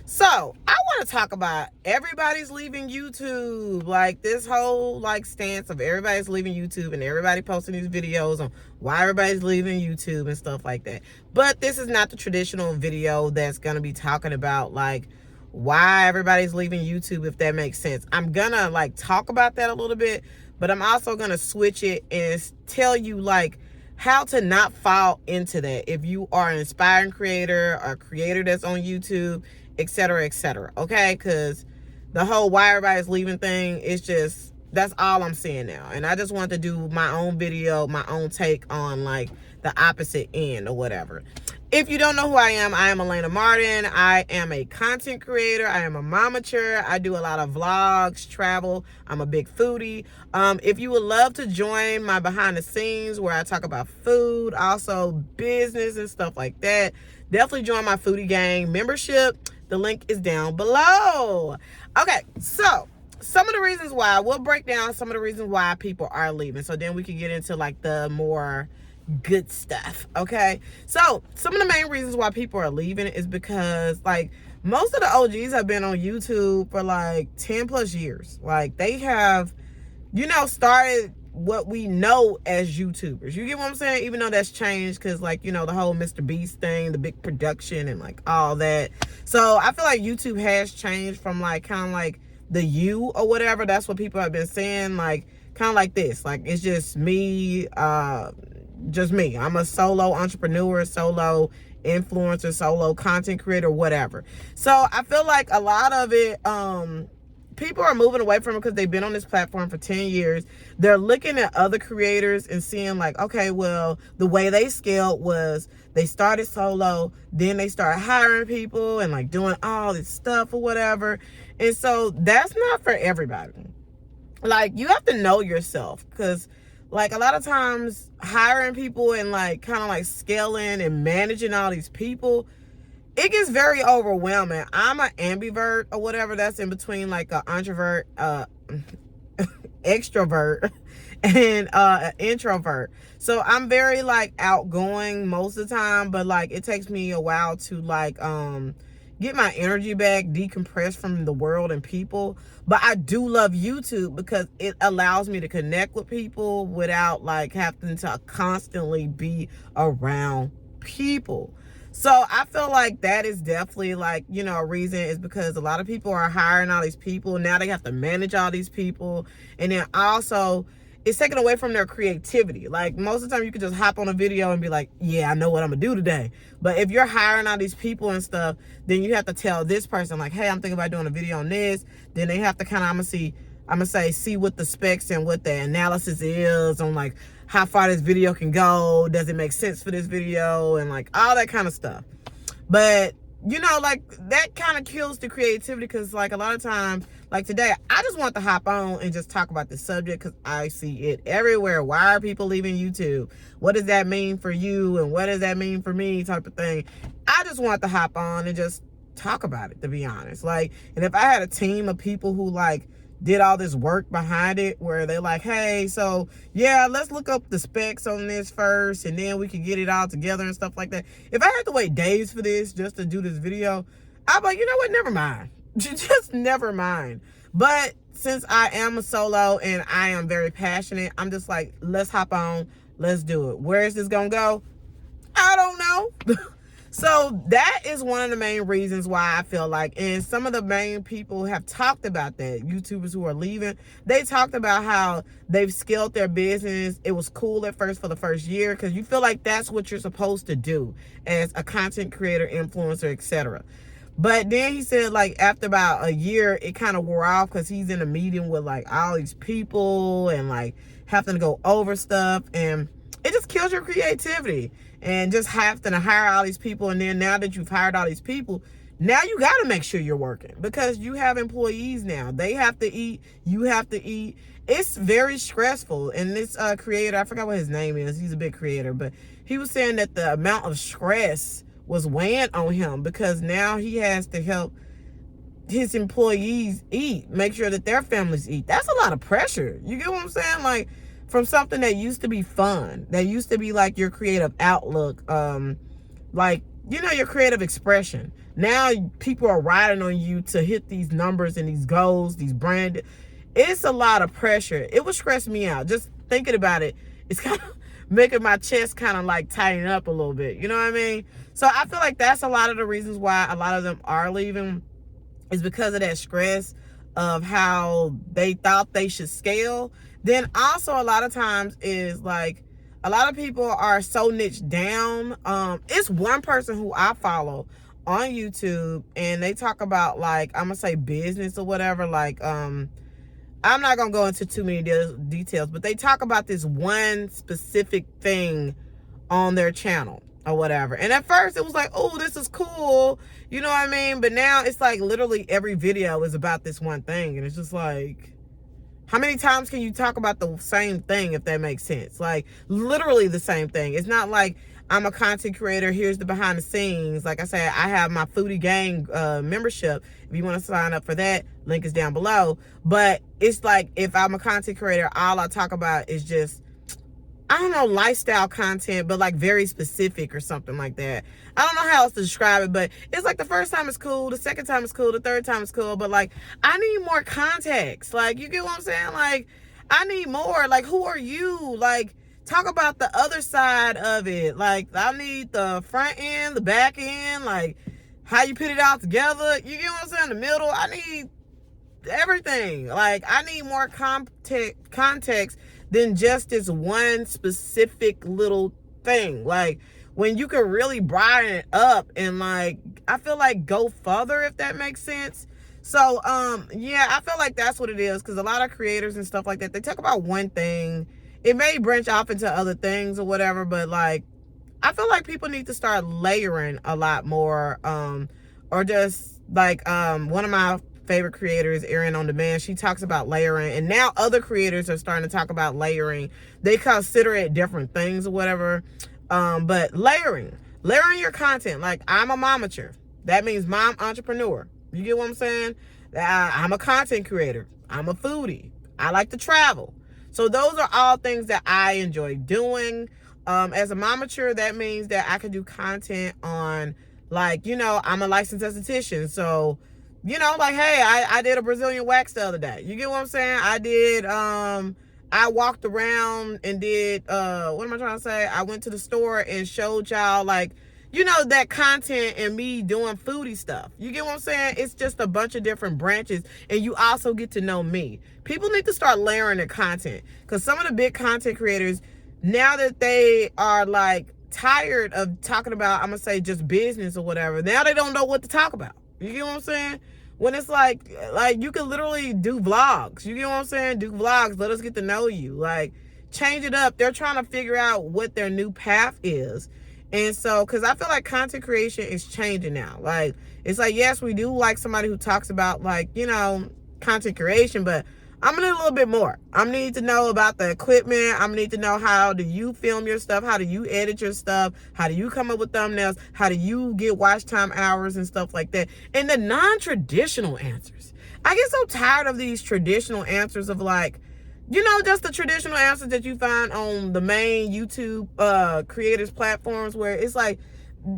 So I want to talk about everybody's leaving YouTube. Like this whole like stance of everybody's leaving YouTube and everybody posting these videos on why everybody's leaving YouTube and stuff like that. But this is not the traditional video that's going to be talking about like why everybody's leaving YouTube, if that makes sense. I'm going to like talk about that a little bit, but I'm also going to switch it and tell you like how to not fall into that if you are an inspiring creator or a creator that's on YouTube, etc., etc. Okay, because the whole why everybody's leaving thing is just, that's all I'm saying now. And I just want to do my own video, my own take on like the opposite end or whatever. If you don't know who I am Alaina Martin. I am a content creator. I am a momature. I do a lot of vlogs, travel. I'm a big foodie. If you would love to join my behind the scenes where I talk about food, also business and stuff like that, definitely join my foodie gang membership. The link is down below. Okay, so some of the reasons why, we'll break down some of the reasons why people are leaving. So then we can get into like the more good stuff. Okay, so some of the main reasons why people are leaving is because like most of the OGs have been on YouTube for like 10 plus years. Like they have, you know, started what we know as YouTubers. You get what I'm saying? Even though that's changed because like, you know, the whole Mr. Beast thing, the big production and like all that. So I feel like YouTube has changed from like kind of like the you or whatever. That's what people have been saying, like kind of like this. Like it's just me, just me. I'm a solo entrepreneur, solo influencer, solo content creator, whatever. So I feel like a lot of it, people are moving away from it because they've been on this platform for 10 years. They're looking at other creators and seeing like, okay, well, the way they scaled was they started solo, then they started hiring people and like doing all this stuff or whatever. And so that's not for everybody. Like you have to know yourself, because like a lot of times hiring people and like kind of like scaling and managing all these people, it gets very overwhelming. I'm an ambivert or whatever. That's in between like an introvert, extrovert, and an introvert. So I'm very like outgoing most of the time, but like it takes me a while to like get my energy back, decompress from the world and people. But I do love YouTube because it allows me to connect with people without like having to constantly be around people. So I feel like that is definitely like, you know, a reason is because a lot of people are hiring all these people. Now they have to manage all these people. And then also it's taken away from their creativity. Like most of the time you can just hop on a video and be like, yeah, I know what I'm gonna do today. But if you're hiring all these people and stuff, then you have to tell this person like, hey, I'm thinking about doing a video on this. Then they have to kind of, I'm gonna see what the specs and what the analysis is on like how far this video can go. Does it make sense for this video? And like all that kind of stuff. But you know, like that kind of kills the creativity, because like a lot of times, like today, I just want to hop on and just talk about the subject because I see it everywhere. Why are people leaving YouTube? What does that mean for you? And what does that mean for me? Type of thing. I just want to hop on and just talk about it, to be honest. Like, and if I had a team of people who like did all this work behind it, where they're like, hey, so yeah, let's look up the specs on this first and then we can get it all together and stuff like that. If I had to wait days for this just to do this video, I'd be like, you know what, never mind. Just never mind. But since I am a solo and I am very passionate, I'm just like, let's hop on, let's do it. Where is this gonna go? I don't know. So that is one of the main reasons why I feel like, and some of the main people have talked about that, YouTubers who are leaving, they talked about how they've scaled their business. It was cool at first for the first year because you feel like that's what you're supposed to do as a content creator, influencer, etc. But then he said like after about a year, it kind of wore off because he's in a meeting with like all these people and like having to go over stuff, and it just kills your creativity. And just having to hire all these people, and then now that you've hired all these people, now you got to make sure you're working because you have employees now. They have to eat, you have to eat. It's very stressful. And this creator, I forgot what his name is, he's a big creator, but he was saying that the amount of stress was weighing on him because now he has to help his employees eat, make sure that their families eat. That's a lot of pressure. You get what I'm saying? Like, from something that used to be fun, that used to be like your creative outlook, like your creative expression. Now people are riding on you to hit these numbers and these goals, these brand. It's a lot of pressure. It would stress me out. Just thinking about it, it's kind of making my chest kind of like tighten up a little bit. You know what I mean? So I feel like that's a lot of the reasons why a lot of them are leaving, is because of that stress of how they thought they should scale. Then also a lot of times is like, a lot of people are so niche down. It's one person who I follow on YouTube, and they talk about, like, I'm gonna say business or whatever. Like, I'm not gonna go into too many details, but they talk about this one specific thing on their channel or whatever. And at first it was like, oh, this is cool, you know what I mean? But now it's like literally every video is about this one thing, and it's just like, how many times can you talk about the same thing, if that makes sense? Like, literally the same thing. It's not like I'm a content creator, here's the behind the scenes. Like I said, I have my Foodie Gang membership. If you want to sign up for that, link is down below. But it's like, if I'm a content creator, all I talk about is just, I don't know, lifestyle content, but like very specific or something like that. I don't know how else to describe it, but it's like the first time is cool, the second time is cool, the third time is cool, but like, I need more context. Like, you get what I'm saying? Like, I need more. Like, who are you? Like, talk about the other side of it. Like, I need the front end, the back end, like how you put it all together. You get what I'm saying? The middle. I need everything. Like, I need more context than just this one specific little thing. Like, when you can really brighten it up and, like, I feel like go further, if that makes sense. So yeah, I feel like that's what it is, because a lot of creators and stuff like that, they talk about one thing. It may branch off into other things or whatever, but like, I feel like people need to start layering a lot more, or just like one of my favorite creators, Erin on Demand, she talks about layering, and now other creators are starting to talk about layering. They consider it different things or whatever, but layering your content. Like, I'm a momager. That means mom entrepreneur. You get what I'm saying? I'm a content creator. I'm a foodie. I like to travel. So those are all things that I enjoy doing. As a momager, that means that I can do content on, like, I'm a licensed esthetician, so like, hey, I did a Brazilian wax the other day. You get what I'm saying? I did, I walked around and did, what am I trying to say? I went to the store and showed y'all, like, that content and me doing foodie stuff. You get what I'm saying? It's just a bunch of different branches, and you also get to know me. People need to start layering their content, because some of the big content creators, now that they are, like, tired of talking about, I'm going to say, just business or whatever, now they don't know what to talk about. You get what I'm saying? When it's like you can literally do vlogs. You get what I'm saying? Do vlogs. Let us get to know you. Like, change it up. They're trying to figure out what their new path is. And so, because I feel like content creation is changing now. Like, it's like, yes, we do like somebody who talks about, like, content creation, but I'm gonna need a little bit more. I'm gonna need to know about the equipment. I'm gonna need to know, how do you film your stuff? How do you edit your stuff? How do you come up with thumbnails? How do you get watch time hours and stuff like that? And the non-traditional answers. I get so tired of these traditional answers of, like, just the traditional answers that you find on the main YouTube creators platforms, where it's like,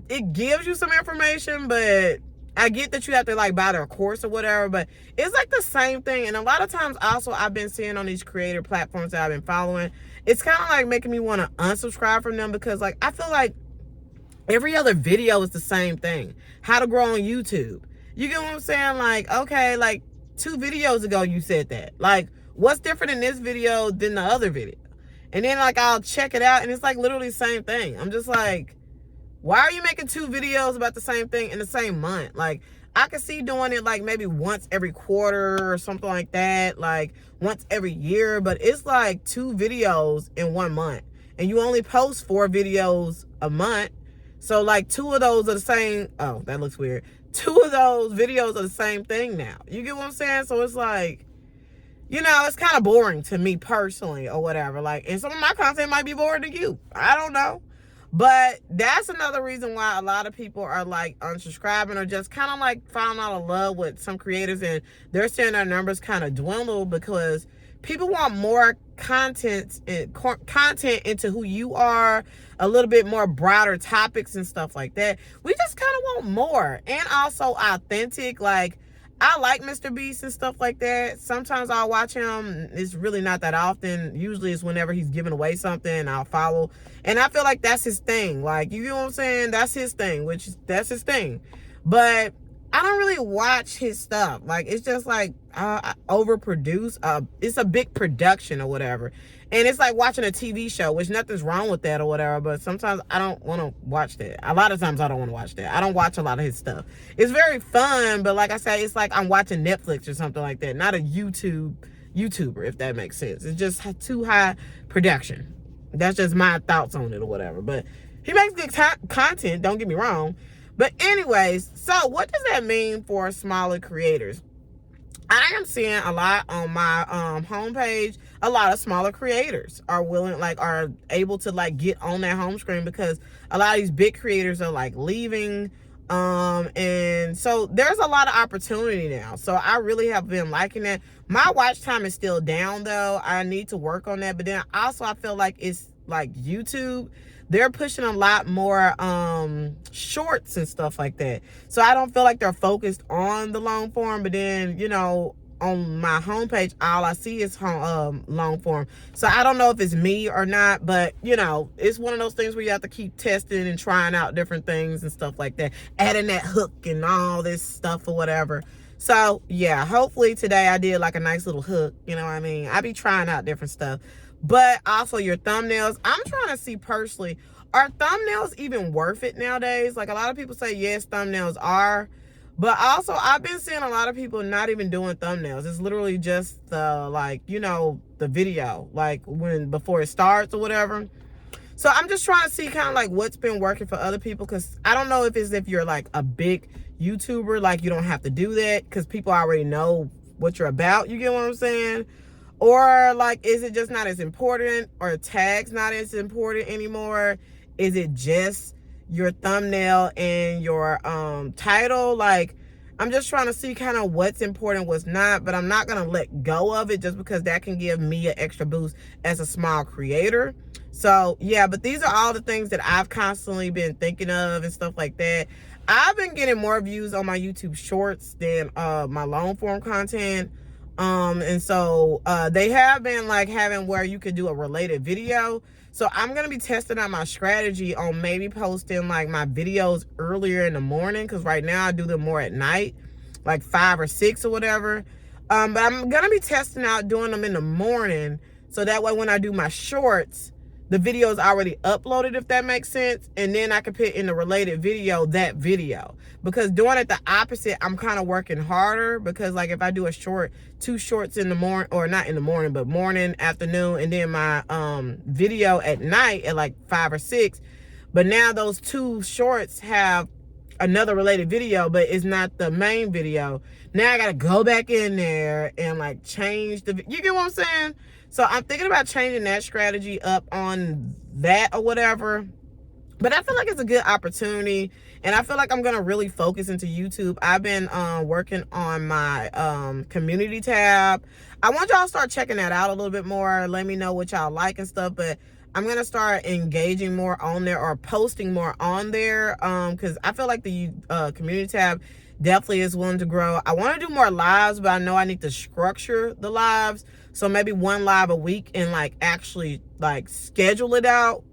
it gives you some information, but I get that you have to, like, buy their course or whatever, but it's like the same thing. And a lot of times also, I've been seeing on these creator platforms that I've been following, it's kind of like making me want to unsubscribe from them, because, like, I feel like every other video is the same thing. How to grow on YouTube. You get what I'm saying? Like, okay, like 2 videos ago you said that. Like, what's different in this video than the other video? And then, like, I'll check it out and it's like literally the same thing. I'm just like, why are you making 2 videos about the same thing in the same month? Like, I could see doing it like maybe once every quarter or something like that, like once every year, but it's like 2 videos in 1 month, and you only post 4 videos a month. So like 2 of those are the same. Oh, that looks weird. 2 of those videos are the same thing now. You get what I'm saying? So it's like, it's kind of boring to me personally or whatever. Like, and some of my content might be boring to you. I don't know. But that's another reason why a lot of people are, like, unsubscribing, or just kind of like falling out of love with some creators, and they're seeing their numbers kind of dwindle, because people want more content into who you are, a little bit more broader topics and stuff like that. We just kind of want more, and also authentic. Like, I like Mr. Beast and stuff like that. Sometimes I'll watch him. It's really not that often. Usually it's whenever he's giving away something, I'll follow. And I feel like that's his thing. Like, you know what I'm saying? That's his thing, that's his thing. But I don't really watch his stuff. Like, it's just like overproduced. It's a big production or whatever. And it's like watching a TV show, which nothing's wrong with that or whatever. But sometimes I don't want to watch that. A lot of times I don't want to watch that. I don't watch a lot of his stuff. It's very fun, but like I said, it's like I'm watching Netflix or something like that. Not a YouTuber, if that makes sense. It's just too high production. That's just my thoughts on it or whatever. But he makes good content, don't get me wrong. But anyways, so what does that mean for smaller creators? I am seeing a lot on my homepage. A lot of smaller creators are able to get on that home screen, because a lot of these big creators are leaving. And so there's a lot of opportunity now. So I really have been liking that. My watch time is still down though. I need to work on that. But then also I feel like it's like YouTube, they're pushing a lot more shorts and stuff like that. So I don't feel like they're focused on the long form. But then, on my homepage, all I see is long form. So I don't know if it's me or not, but it's one of those things where you have to keep testing and trying out different things and stuff like that, adding that hook and all this stuff or whatever. So yeah, hopefully today I did a nice little hook. You know what I mean? I be trying out different stuff. But also your thumbnails, I'm trying to see personally, are thumbnails even worth it nowadays? Like, a lot of people say yes, thumbnails are. But also, I've been seeing a lot of people not even doing thumbnails. It's literally just the video, before it starts or whatever. So I'm just trying to see kind of what's been working for other people, because I don't know if you're a big YouTuber, you don't have to do that because people already know what you're about. You get what I'm saying? Or is it just not as important, or tags not as important anymore? Is it just your thumbnail and your title? I'm just trying to see kind of what's important, what's not, but I'm not going to let go of it just because that can give me an extra boost as a small creator. So yeah, but these are all the things that I've constantly been thinking of and stuff like that. I've been getting more views on my YouTube shorts than my long form content. And so they have been having where you could do a related video. So I'm going to be testing out my strategy on maybe posting my videos earlier in the morning, because right now I do them more at night, 5 or 6 or whatever. But I'm going to be testing out doing them in the morning, so that way when I do my shorts, the video is already uploaded, if that makes sense. And then I can put in the related video, that video. Because doing it the opposite, I'm kind of working harder. Because if I do a short, 2 shorts in the morning, or not in the morning, but morning, afternoon, and then my video at night at 5 or 6. But now those 2 shorts have another related video, but it's not the main video. Now I got to go back in there and change you get what I'm saying? So I'm thinking about changing that strategy up on that or whatever. But I feel like it's a good opportunity, and I feel like I'm going to really focus into YouTube. I've been working on my community tab. I want y'all to start checking that out a little bit more. Let me know what y'all like and stuff. But I'm going to start engaging more on there, or posting more on there, because I feel like the community tab definitely is willing to grow. I want to do more lives, but I know I need to structure the lives. So maybe 1 live a week, and actually schedule it out.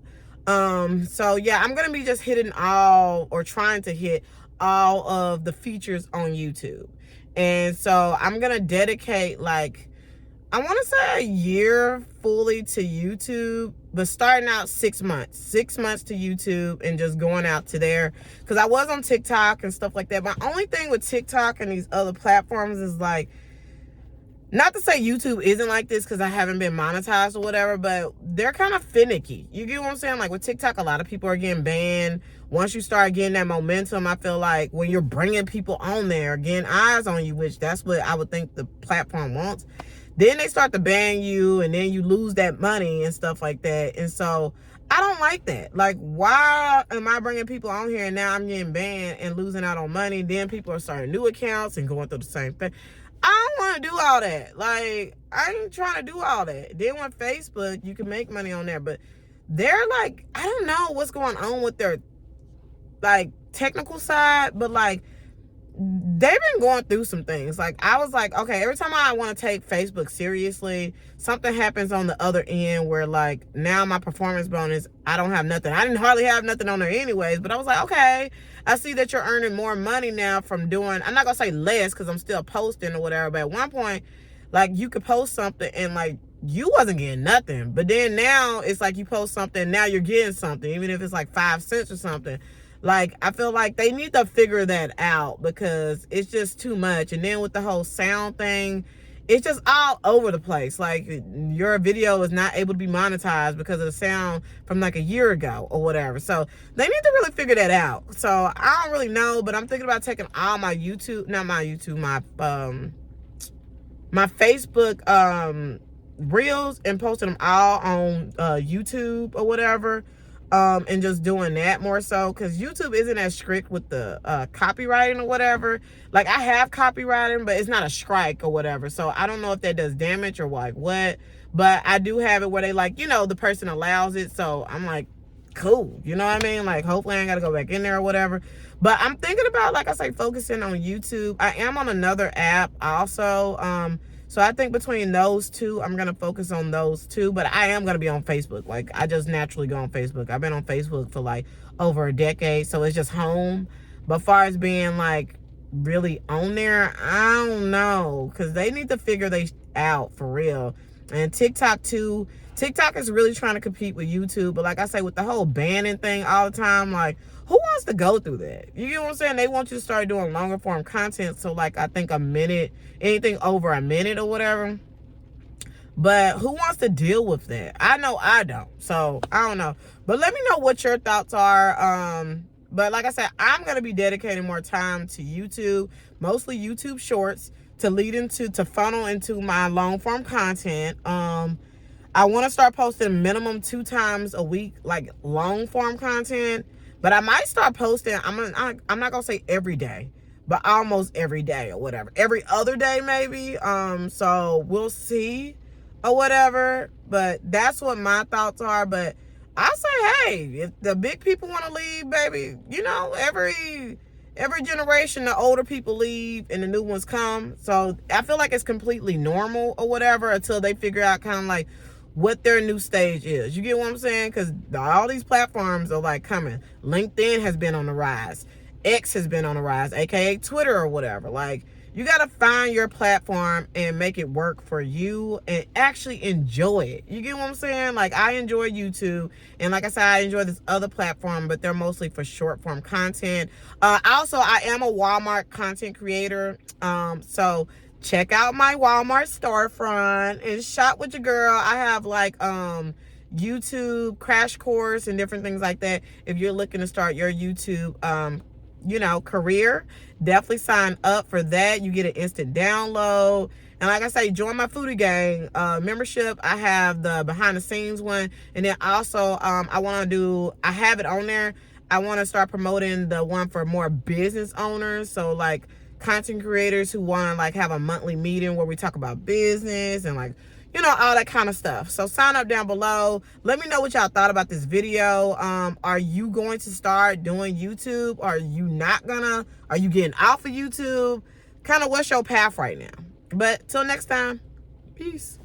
So yeah, I'm going to be just hitting trying to hit all of the features on YouTube. And so I'm going to dedicate I want to say a year fully to YouTube, but starting out 6 months. 6 months to YouTube and just going out to there. Because I was on TikTok and stuff like that. My only thing with TikTok and these other platforms is not to say YouTube isn't like this, because I haven't been monetized or whatever, but they're kind of finicky. You get what I'm saying? With TikTok, a lot of people are getting banned. Once you start getting that momentum, I feel like when you're bringing people on there, getting eyes on you, which that's what I would think the platform wants, then they start to ban you, and then you lose that money and stuff like that. And so I don't like that. Why am I bringing people on here and now I'm getting banned and losing out on money? Then people are starting new accounts and going through the same thing. I don't want to do all that. Like, I ain't trying to do all that. Then with Facebook, you can make money on there, but they're like, I don't know what's going on with their like technical side, but like they've been going through some things. Like, I was like, okay, every time I want to take Facebook seriously, something happens on the other end where like now my performance bonus, I don't have nothing. I didn't hardly have nothing on there anyways, but I was like, okay, I see that you're earning more money now from doing, I'm not gonna say less because I'm still posting or whatever, but at one point, like, you could post something and like you wasn't getting nothing, but then now it's like you post something, now you're getting something, even if it's like 5 cents or something. Like, I feel like they need to figure that out because it's just too much. And then with the whole sound thing, it's just all over the place. Like, your video is not able to be monetized because of the sound from like a year ago or whatever. So they need to really figure that out. So I don't really know, but I'm thinking about taking all my YouTube, not my YouTube, my Facebook reels and posting them all on YouTube or whatever. And just doing that more so because YouTube isn't as strict with the copywriting or whatever. Like, I have copywriting, but it's not a strike or whatever. So I don't know if that does damage or like what, but I do have it where they like, you know, the person allows it. So I'm like, cool. You know what I mean? Like, hopefully I ain't got to go back in there or whatever. But I'm thinking about, like I say, focusing on YouTube. I am on another app also. So I think between those two, I'm going to focus on those two. But I am going to be on Facebook. Like, I just naturally go on Facebook. I've been on Facebook for like over a decade. So it's just home. But far as being like really on there, I don't know. Because they need to figure they out for real. And TikTok too. TikTok is really trying to compete with YouTube. But like I say, with the whole banning thing all the time, like, who wants to go through that? You get what I'm saying? They want you to start doing longer form content. So like, I think a minute, anything over a minute or whatever. But who wants to deal with that? I know I don't. So I don't know. But let me know what your thoughts are. But like I said, I'm going to be dedicating more time to YouTube, mostly YouTube shorts, to funnel into my long form content. I want to start posting minimum 2 times a week, like long form content. But I might start posting, I'm not going to say every day, but almost every day or whatever. Every other day maybe. So we'll see or whatever. But that's what my thoughts are. But I say, hey, if the big people want to leave, baby, you know, every generation, the older people leave and the new ones come. So I feel like it's completely normal or whatever until they figure out kind of like what their new stage is. You get what I'm saying? Because all these platforms are like coming. LinkedIn has been on the rise. X has been on the rise, aka Twitter or whatever. Like, you got to find your platform and make it work for you and actually enjoy it. You get what I'm saying? Like, I enjoy YouTube. And like I said, I enjoy this other platform, but they're mostly for short form content. Also, I am a Walmart content creator. So check out my Walmart storefront and shop with your girl. I have like YouTube crash course and different things like that. If you're looking to start your YouTube career, definitely sign up for that. You get an instant download. And like I say, join my Foodie Gang membership. I have the behind the scenes one. And then also I have it on there. I want to start promoting the one for more business owners. So like content creators who want to like have a monthly meeting where we talk about business and like, you know, all that kind of stuff. So sign up down below. Let me know what y'all thought about this video. Are you going to start doing YouTube? Are you not gonna? Are you getting off of YouTube? Kind of what's your path right now? But till next time, peace.